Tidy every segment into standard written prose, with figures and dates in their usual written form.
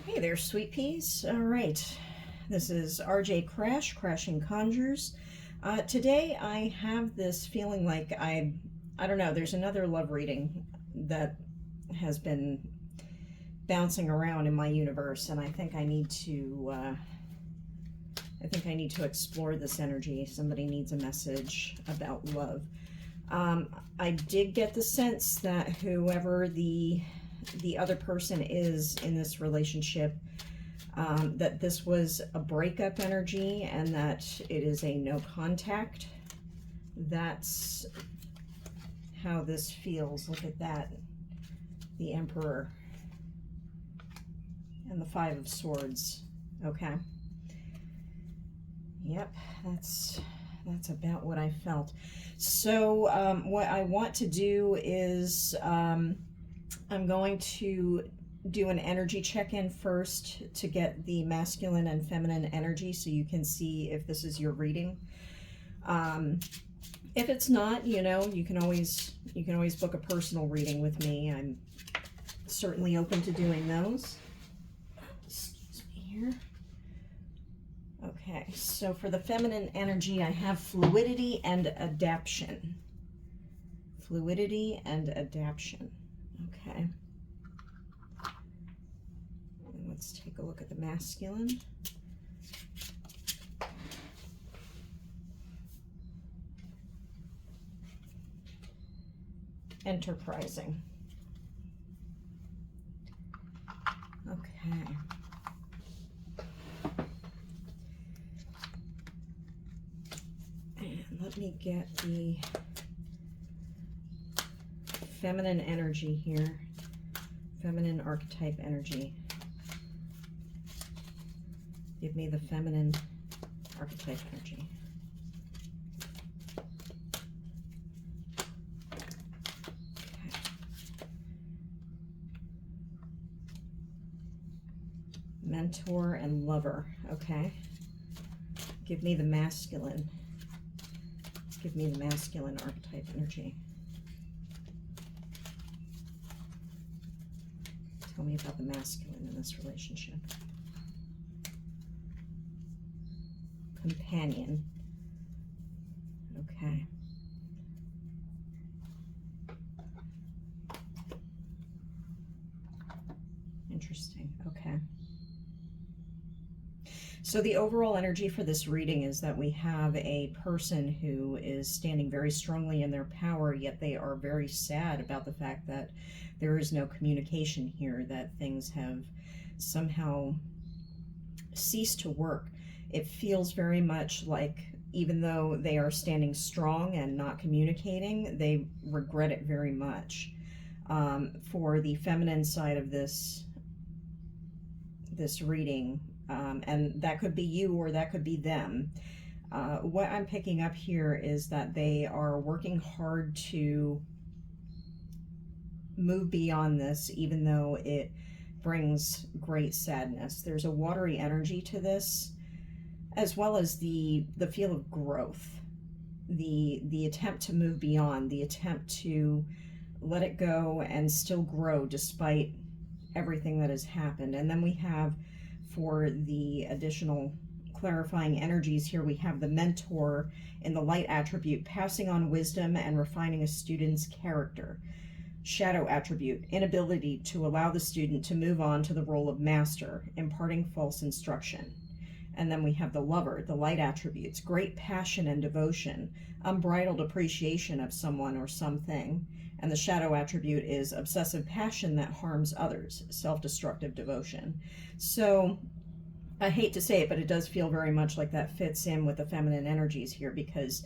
Hey there, sweet peas. All right, this is RJ Crashing Conjures. Today I have this feeling like I don't know, there's another love reading that has been bouncing around in my universe, and I think I need to explore this energy. Somebody needs a message about love. I did get the sense that whoever the other person is in this relationship, that this was a breakup energy and that it is a no contact. That's how this feels. Look at that. The Emperor and the Five of Swords. Okay. Yep, that's about what I felt. So what I want to do is I'm going to do an energy check-in first to get the masculine and feminine energy so you can see if this is your reading. If it's not, you know, you can always book a personal reading with me. I'm certainly open to doing those. Excuse me here. Okay, so for the feminine energy, I have fluidity and adaptation. Fluidity and adaptation. Okay. And let's take a look at the masculine. Enterprising. Okay. And let me get the feminine energy here. Feminine archetype energy. Give me the feminine archetype energy. Okay. Mentor and lover. Okay. Give me the masculine. Give me the masculine archetype energy. Tell me about the masculine in this relationship. Companion. Okay. Interesting. Okay. So the overall energy for this reading is that we have a person who is standing very strongly in their power, yet they are very sad about the fact that there is no communication here, that things have somehow ceased to work. It feels very much like, even though they are standing strong and not communicating, they regret it very much. For the feminine side of this reading, and that could be you or that could be them. What I'm picking up here is that they are working hard to move beyond this, even though it brings great sadness. There's a watery energy to this, as well as the feel of growth, the attempt to move beyond, the attempt to let it go and still grow despite everything that has happened. And then we have, for the additional clarifying energies here, we have the mentor in the light attribute, passing on wisdom and refining a student's character. Shadow attribute, inability to allow the student to move on to the role of master, imparting false instruction. And then we have the lover, the light attributes, great passion and devotion, unbridled appreciation of someone or something. And the shadow attribute is obsessive passion that harms others, self-destructive devotion. So I hate to say it, but it does feel very much like that fits in with the feminine energies here, because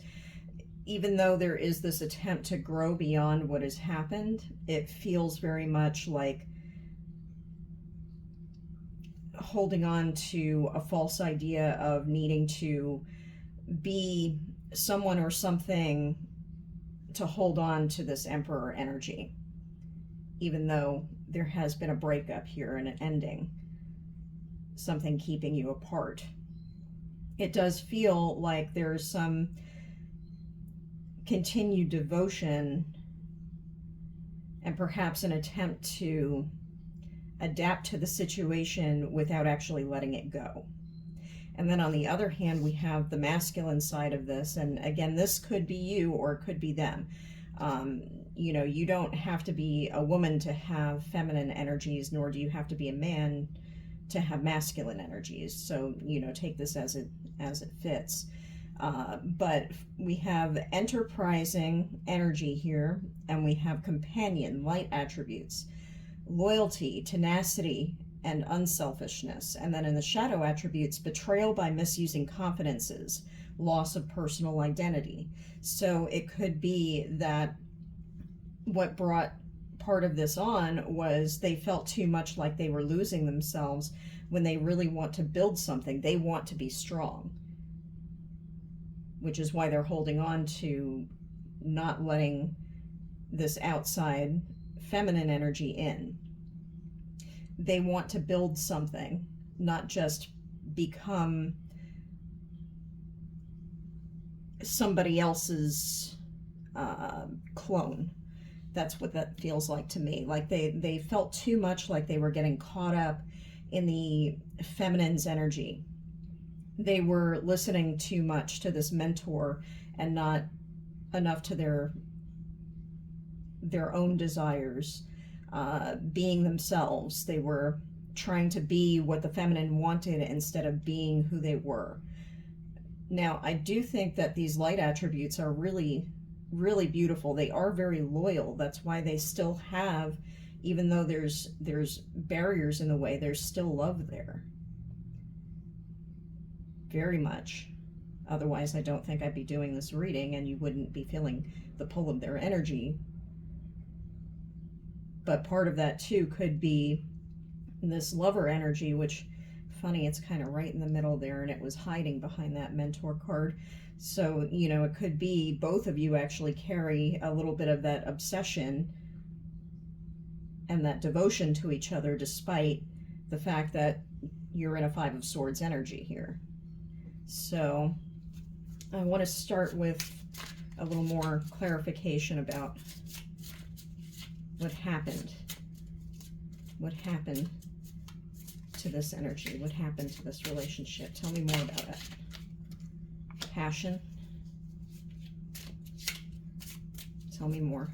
even though there is this attempt to grow beyond what has happened, it feels very much like holding on to a false idea of needing to be someone or something to hold on to this Emperor energy, even though there has been a breakup here and an ending, something keeping you apart. It does feel like there's some continued devotion and perhaps an attempt to adapt to the situation without actually letting it go. And then on the other hand, we have the masculine side of this. And again, this could be you or it could be them. You know, you don't have to be a woman to have feminine energies, nor do you have to be a man to have masculine energies. So, you know, take this as it fits. But we have enterprising energy here, and we have companion, light attributes, loyalty, tenacity, and unselfishness. And then in the shadow attributes, betrayal by misusing confidences, loss of personal identity. So it could be that what brought part of this on was they felt too much like they were losing themselves when they really want to build something. They want to be strong, which is why they're holding on to not letting this outside feminine energy in. They want to build something, not just become somebody else's clone. That's what that feels like to me. Like they felt too much like they were getting caught up in the feminine's energy. They were listening too much to this mentor and not enough to their own desires, being themselves. They were trying to be what the feminine wanted instead of being who they were. Now, I do think that these light attributes are really, really beautiful. They are very loyal. That's why they still have, even though there's barriers in the way, there's still love there. Very much. Otherwise, I don't think I'd be doing this reading and you wouldn't be feeling the pull of their energy. But part of that too could be this lover energy, which, funny, it's kind of right in the middle there, and it was hiding behind that mentor card. So, you know, it could be both of you actually carry a little bit of that obsession and that devotion to each other, despite the fact that you're in a Five of Swords energy here. So I want to start with a little more clarification about what happened. What happened to this energy? What happened to this relationship? Tell me more about it. Passion. Tell me more.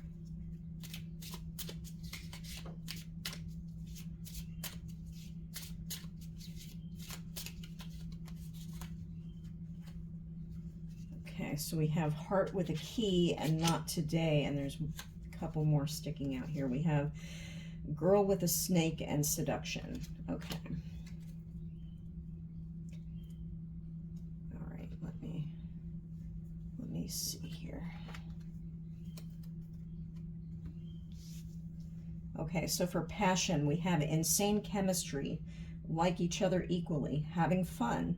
Okay, so we have heart with a key and not today, and there's a couple more sticking out here. We have girl with a snake and seduction. Okay. All right, let me see here. Okay, so for passion, we have insane chemistry, like each other equally, having fun,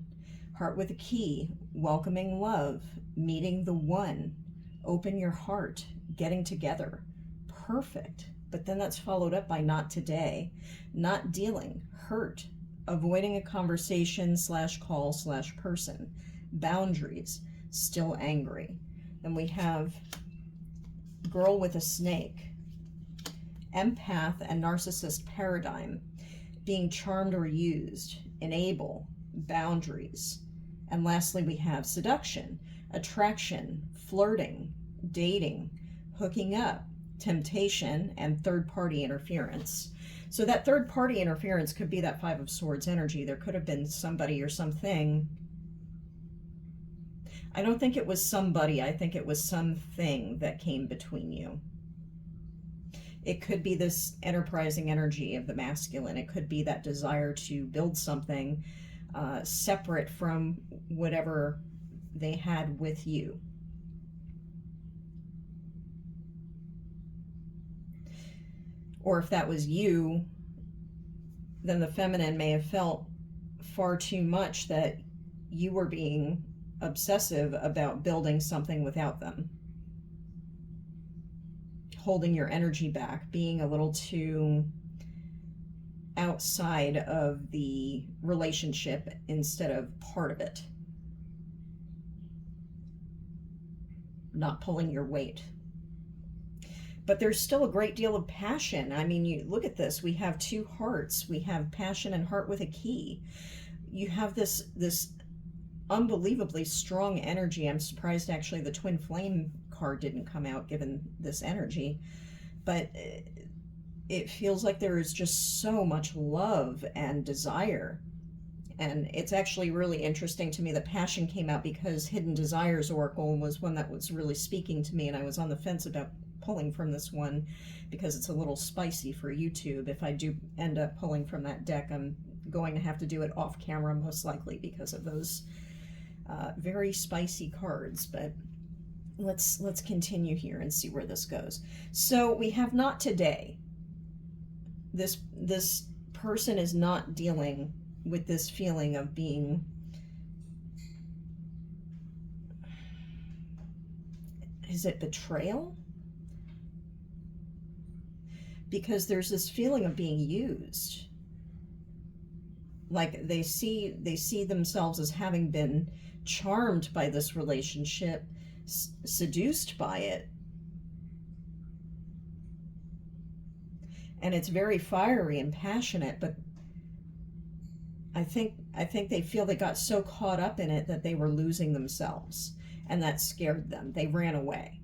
heart with a key, welcoming love, meeting the one, open your heart, getting together, perfect. But then that's followed up by not today, not dealing, hurt, avoiding a conversation / call / person, boundaries, still angry. Then we have girl with a snake, empath and narcissist paradigm, being charmed or used, enable, boundaries. And lastly, we have seduction, attraction, flirting, dating, hooking up, temptation, and third-party interference. So that third-party interference could be that Five of Swords energy. There could have been somebody or something. I don't think it was somebody. I think it was something that came between you. It could be this enterprising energy of the masculine. It could be that desire to build something separate from whatever they had with you. Or if that was you, then the feminine may have felt far too much that you were being obsessive about building something without them. Holding your energy back, being a little too outside of the relationship instead of part of it. Not pulling your weight. but there's still a great deal of passion. I mean, you look at this, we have two hearts, we have passion and heart with a key. You have this unbelievably strong energy. I'm surprised actually the twin flame card didn't come out given this energy, but it feels like there is just so much love and desire. And it's actually really interesting to me that passion came out, because Hidden Desires Oracle was one that was really speaking to me, and I was on the fence about pulling from this one because it's a little spicy for YouTube. If I do end up pulling from that deck, I'm going to have to do it off camera most likely because of those very spicy cards. But let's continue here and see where this goes. So we have not today. This person is not dealing with this feeling of being, is it betrayal? Because there's this feeling of being used. Like they see themselves as having been charmed by this relationship, seduced by it. And it's very fiery and passionate, but I think they feel they got so caught up in it that they were losing themselves, and that scared them. They ran away.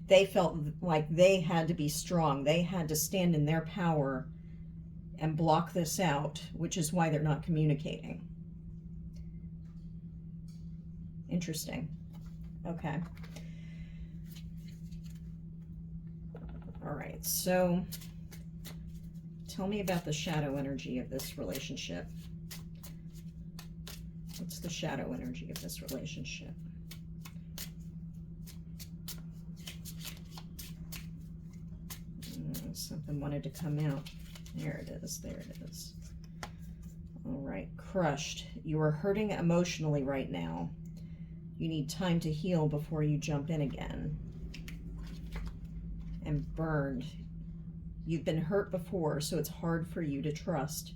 They felt like they had to be strong. They had to stand in their power and block this out, which is why they're not communicating. Interesting. Okay. All right, so tell me about the shadow energy of this relationship. What's the shadow energy of this relationship? Something wanted to come out. There it is. There it is. All right. Crushed. You are hurting emotionally right now. You need time to heal before you jump in again. And burned. You've been hurt before, so it's hard for you to trust.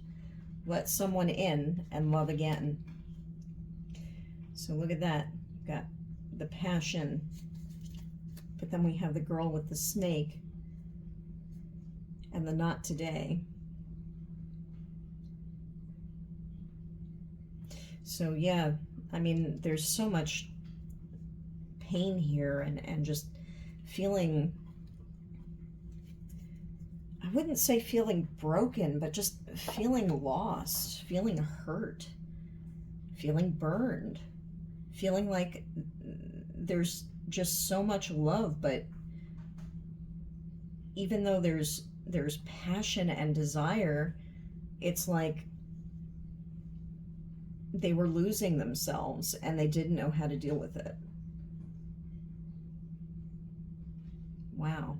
Let someone in and love again. So look at that. You've got the passion. But then we have the girl with the snake. And the not today. So yeah, I mean, there's so much pain here, and just feeling, I wouldn't say feeling broken, but just feeling lost, feeling hurt, feeling burned, feeling like there's just so much love, but even though there's passion and desire, it's like they were losing themselves and they didn't know how to deal with it. Wow.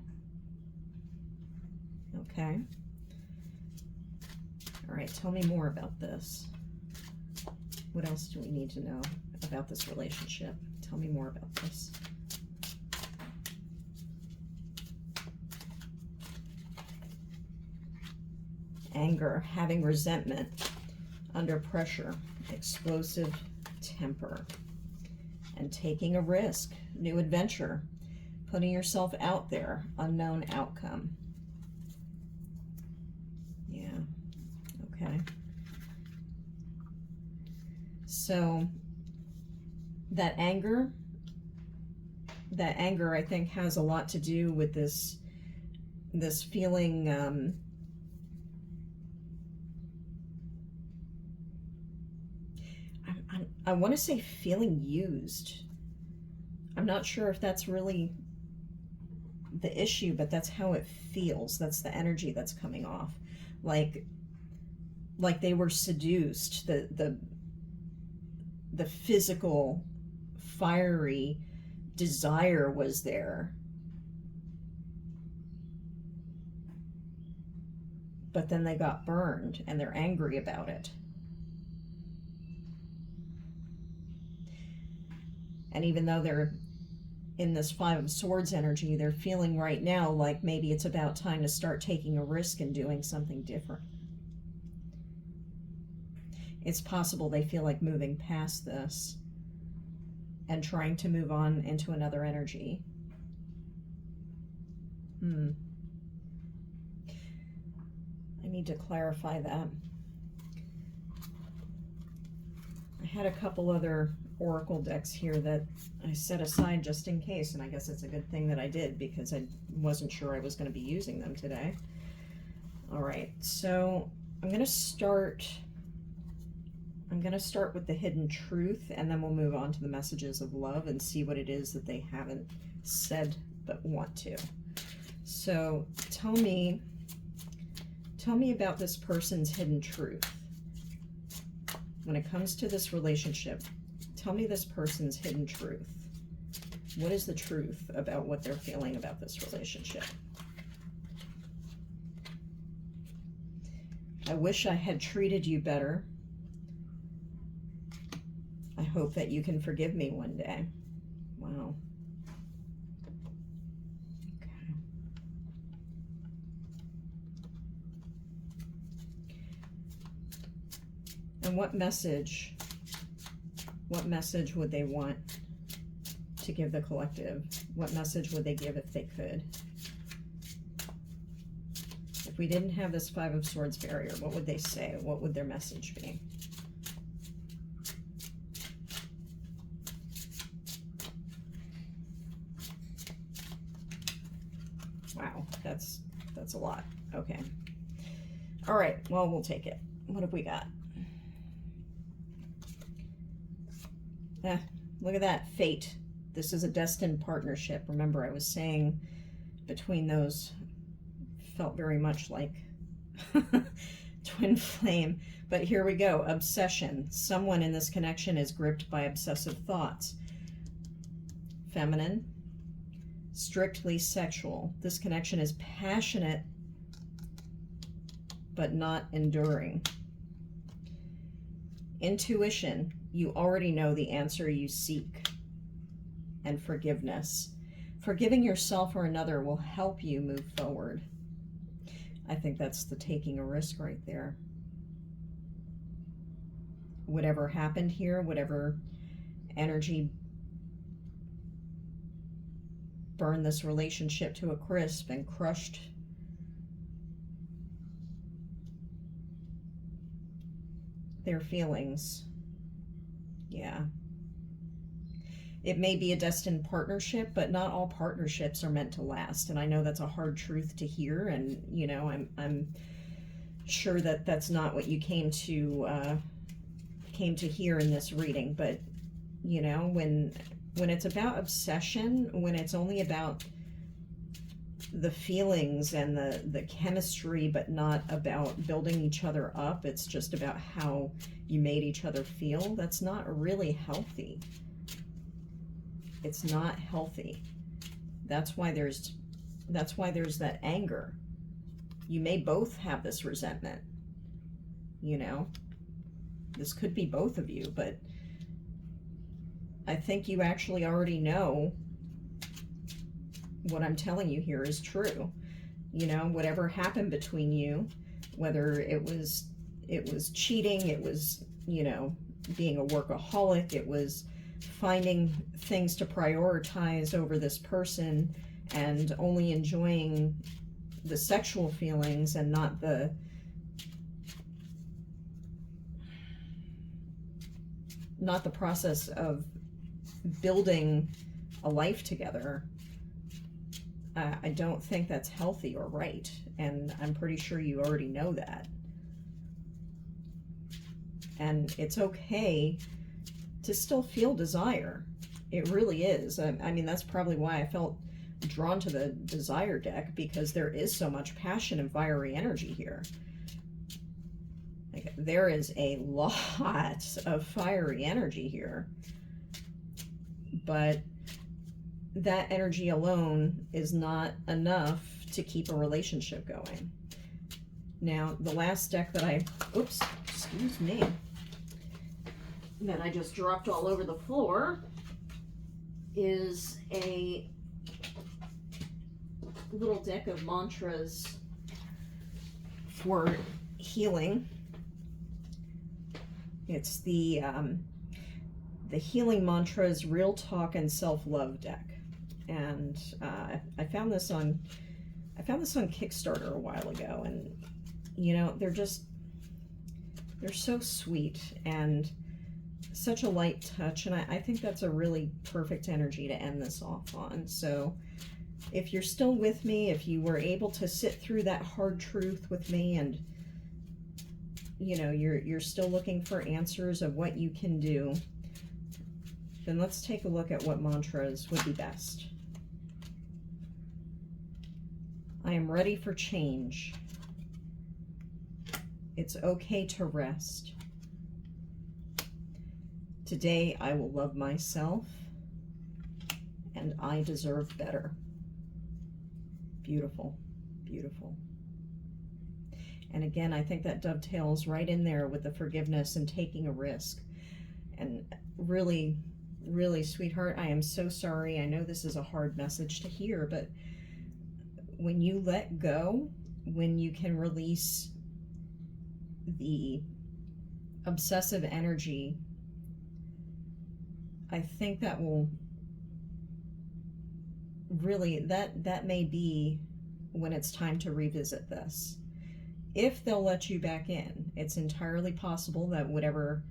Okay. All right, tell me more about this. What else do we need to know about this relationship? Tell me more about this. Anger, having resentment, under pressure, explosive temper, and taking a risk, new adventure, putting yourself out there, unknown outcome. Yeah, okay. So that anger I think has a lot to do with this feeling, I want to say feeling used. I'm not sure if that's really the issue, but that's how it feels. That's the energy that's coming off. Like they were seduced. The physical, fiery desire was there. But then they got burned and they're angry about it. And even though they're in this Five of Swords energy, they're feeling right now like maybe it's about time to start taking a risk and doing something different. It's possible they feel like moving past this. and trying to move on into another energy. I need to clarify that. I had a couple other oracle decks here that I set aside just in case, and I guess it's a good thing that I did because I wasn't sure I was going to be using them today. All right, so I'm going to start with the hidden truth, and then we'll move on to the messages of love and see what it is that they haven't said but want to. So tell me about this person's hidden truth. When it comes to this relationship, tell me this person's hidden truth. What is the truth about what they're feeling about this relationship? I wish I had treated you better. I hope that you can forgive me one day. Wow. Okay. And what message would they want to give the collective? What message would they give if they could? If we didn't have this Five of Swords barrier, what would they say? What would their message be? Wow, that's a lot. Okay. All right, well, we'll take it. What have we got? Look at that, fate. This is a destined partnership. Remember, I was saying between those felt very much like twin flame. But here we go, obsession. Someone in this connection is gripped by obsessive thoughts. Feminine, strictly sexual. This connection is passionate, but not enduring. Intuition, you already know the answer you seek. And forgiveness. Forgiving yourself or another will help you move forward. I think that's the taking a risk right there. Whatever happened here, whatever energy burned this relationship to a crisp and crushed their feelings. Yeah. It may be a destined partnership, but not all partnerships are meant to last. And I know that's a hard truth to hear. And, you know, I'm sure that that's not what you came to hear in this reading. But, you know, when it's about obsession, when it's only about the feelings and the chemistry, but not about building each other up, it's just about how you made each other feel, that's not really healthy. It's not healthy. That's why there's that anger. You may both have this resentment. You know, this could be both of you, but I think you actually already know what I'm telling you here is true. You know, whatever happened between you, whether it was cheating, it was, you know, being a workaholic, it was finding things to prioritize over this person and only enjoying the sexual feelings and not the process of building a life together. I don't think that's healthy or right, and I'm pretty sure you already know that. And it's okay to still feel desire. It really is. I mean, that's probably why I felt drawn to the desire deck, because there is so much passion and fiery energy here. Like, there is a lot of fiery energy here. But that energy alone is not enough to keep a relationship going. Now, the last deck that excuse me, that I just dropped all over the floor is a little deck of mantras for healing. It's the the Healing Mantras Real Talk and Self-Love deck. And I found this on Kickstarter a while ago, and you know, they're so sweet and such a light touch, and I think that's a really perfect energy to end this off on. So if you're still with me, if you were able to sit through that hard truth with me, and you know, you're still looking for answers of what you can do, then let's take a look at what mantras would be best. I am ready for change. It's okay to rest. Today I will love myself, and I deserve better. Beautiful, beautiful. And again, I think that dovetails right in there with the forgiveness and taking a risk. And really, really, sweetheart, I am so sorry. I know this is a hard message to hear, but when you let go, when you can release the obsessive energy, I think that will really, that may be when it's time to revisit this. If they'll let you back in, it's entirely possible that whatever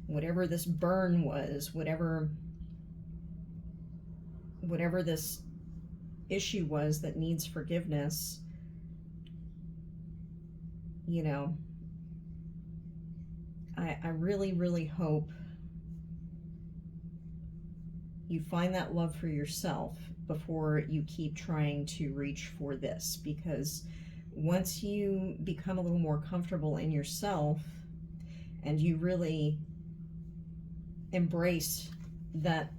this burn was, whatever this issue was that needs forgiveness, you know, I really, really hope you find that love for yourself before you keep trying to reach for this, because once you become a little more comfortable in yourself and you really embrace that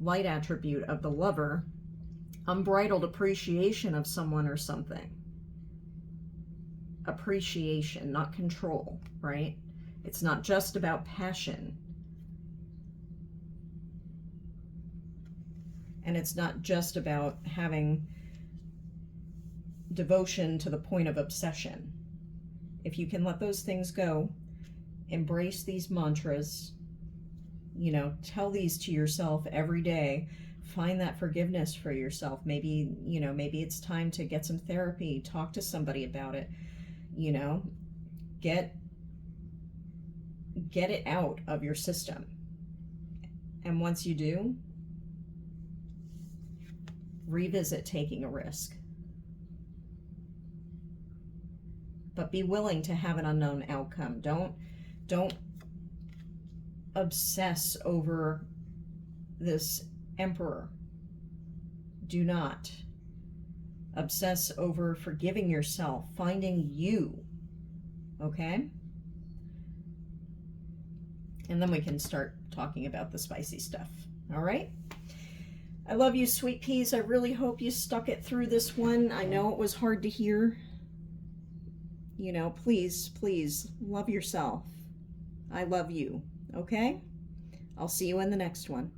light attribute of the lover, unbridled appreciation of someone or something, appreciation, not control, right? It's not just about passion. And it's not just about having devotion to the point of obsession. If you can let those things go, embrace these mantras, you know, tell these to yourself every day, find that forgiveness for yourself. Maybe, you know, maybe it's time to get some therapy, talk to somebody about it, you know, get it out of your system. And once you do, revisit taking a risk. But be willing to have an unknown outcome. Don't obsess over this emperor. Do not obsess over forgiving yourself, finding you, okay? And then we can start talking about the spicy stuff, all right? I love you, sweet peas. I really hope you stuck it through this one. I know it was hard to hear. You know, please, please love yourself. I love you, okay? I'll see you in the next one.